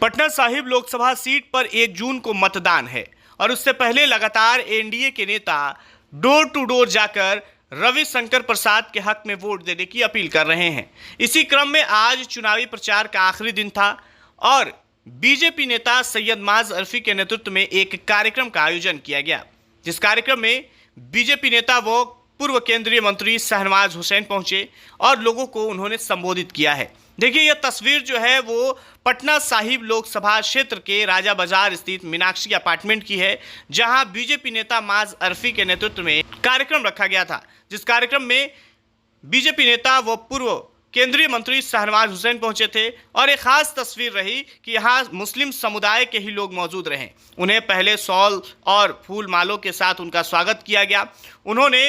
Patna Sahib Lok Sabha seat पर 1 जून को मतदान है और उससे पहले लगातार एनडीए के नेता डोर टू डोर जाकर रविशंकर प्रसाद के हक में वोट देने की अपील कर रहे हैं। इसी क्रम में आज चुनावी प्रचार का आखिरी दिन था और बीजेपी नेता सैयद माज अरफी के नेतृत्व में एक कार्यक्रम का आयोजन किया गया, जिस कार्यक्रम में बीजेपी नेता व पूर्व केंद्रीय मंत्री शहनवाज हुसैन पहुंचे और लोगों को उन्होंने संबोधित किया है। देखिए, यह तस्वीर जो है वो पटना साहिब लोकसभा क्षेत्र के राजा बाजार स्थित मीनाक्षी अपार्टमेंट की है, जहां बीजेपी नेता माज अरफी के नेतृत्व में कार्यक्रम रखा गया था, जिस कार्यक्रम में बीजेपी नेता व पूर्व केंद्रीय मंत्री शहनवाज हुसैन पहुंचे थे और एक खास तस्वीर रही कि यहाँ मुस्लिम समुदाय के ही लोग मौजूद रहे। उन्हें पहले शॉल और फूल मालों के साथ उनका स्वागत किया गया। उन्होंने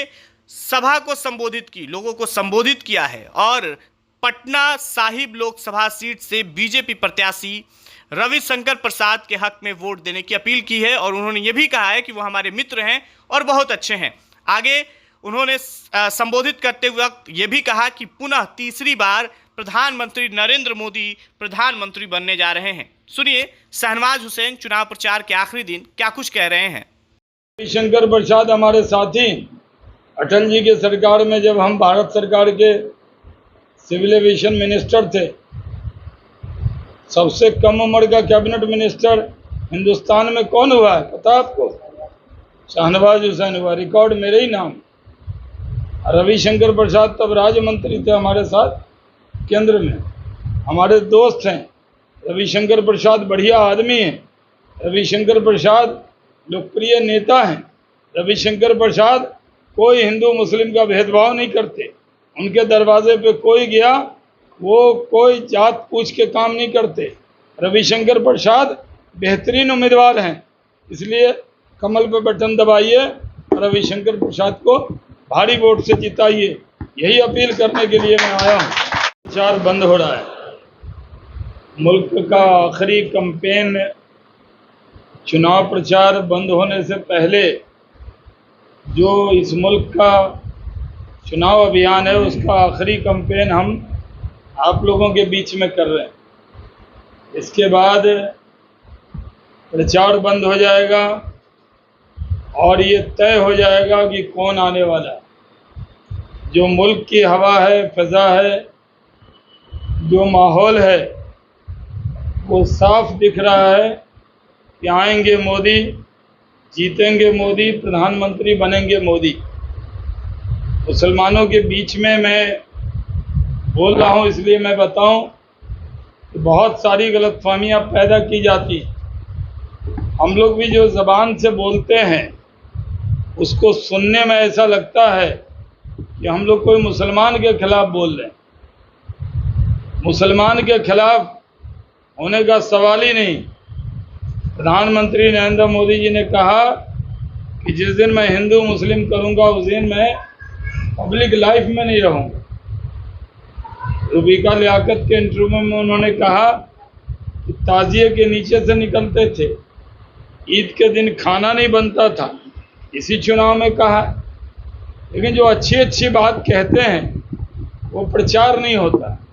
सभा को संबोधित की, लोगों को संबोधित किया है और पटना साहिब लोकसभा सीट से बीजेपी प्रत्याशी रविशंकर प्रसाद के हक में वोट देने की अपील की है और उन्होंने ये भी कहा है कि वो हमारे मित्र हैं और बहुत अच्छे हैं। आगे उन्होंने संबोधित करते हुए ये भी कहा कि पुनः तीसरी बार प्रधानमंत्री नरेंद्र मोदी प्रधानमंत्री बनने जा रहे हैं। सुनिए शहनवाज हुसैन चुनाव प्रचार के आखिरी दिन क्या कुछ कह रहे हैं। रविशंकर प्रसाद हमारे साथी, अटल जी के सरकार में जब हम भारत सरकार के सिविल एविएशन मिनिस्टर थे, सबसे कम उम्र का कैबिनेट मिनिस्टर हिंदुस्तान में कौन हुआ है पता आपको? शहनवाज हुसैन हुआ। रिकॉर्ड मेरे ही नाम। रविशंकर प्रसाद तब राज्य मंत्री थे हमारे साथ केंद्र में, हमारे दोस्त हैं। रविशंकर प्रसाद बढ़िया आदमी हैं। रविशंकर प्रसाद लोकप्रिय नेता हैं। रविशंकर प्रसाद कोई हिंदू मुस्लिम का भेदभाव नहीं करते। उनके दरवाजे पे कोई गया, वो कोई जात पूछ के काम नहीं करते। रविशंकर प्रसाद बेहतरीन उम्मीदवार हैं, इसलिए कमल पे बटन दबाइए, रविशंकर प्रसाद को भारी वोट से जिताइए। यही अपील करने के लिए मैं आया हूँ। प्रचार बंद हो रहा है। मुल्क का आखिरी कैंपेन, चुनाव प्रचार बंद होने से पहले जो इस मुल्क का चुनाव अभियान है, उसका आखिरी कैंपेन हम आप लोगों के बीच में कर रहे हैं। इसके बाद प्रचार बंद हो जाएगा और ये तय हो जाएगा कि कौन आने वाला है। जो मुल्क की हवा है, फ़ज़ा है, जो माहौल है, वो साफ दिख रहा है कि आएंगे मोदी, जीतेंगे मोदी, प्रधानमंत्री बनेंगे मोदी। मुसलमानों के बीच में मैं बोल रहा हूँ, इसलिए मैं बताऊँ कि बहुत सारी गलतफहमियाँ पैदा की जाती हैं। हम लोग भी जो ज़बान से बोलते हैं उसको सुनने में ऐसा लगता है कि हम लोग कोई मुसलमान के खिलाफ बोल रहे हैं। मुसलमान के खिलाफ होने का सवाल ही नहीं। प्रधानमंत्री नरेंद्र मोदी जी ने कहा कि जिस दिन मैं हिंदू मुस्लिम करूंगा उस दिन मैं पब्लिक लाइफ में नहीं रहूंगा। रूबिका लियाकत के इंटरव्यू में उन्होंने कहा कि ताजिए के नीचे से निकलते थे, ईद के दिन खाना नहीं बनता था। इसी चुनाव में कहा। लेकिन जो अच्छी अच्छी बात कहते हैं वो प्रचार नहीं होता।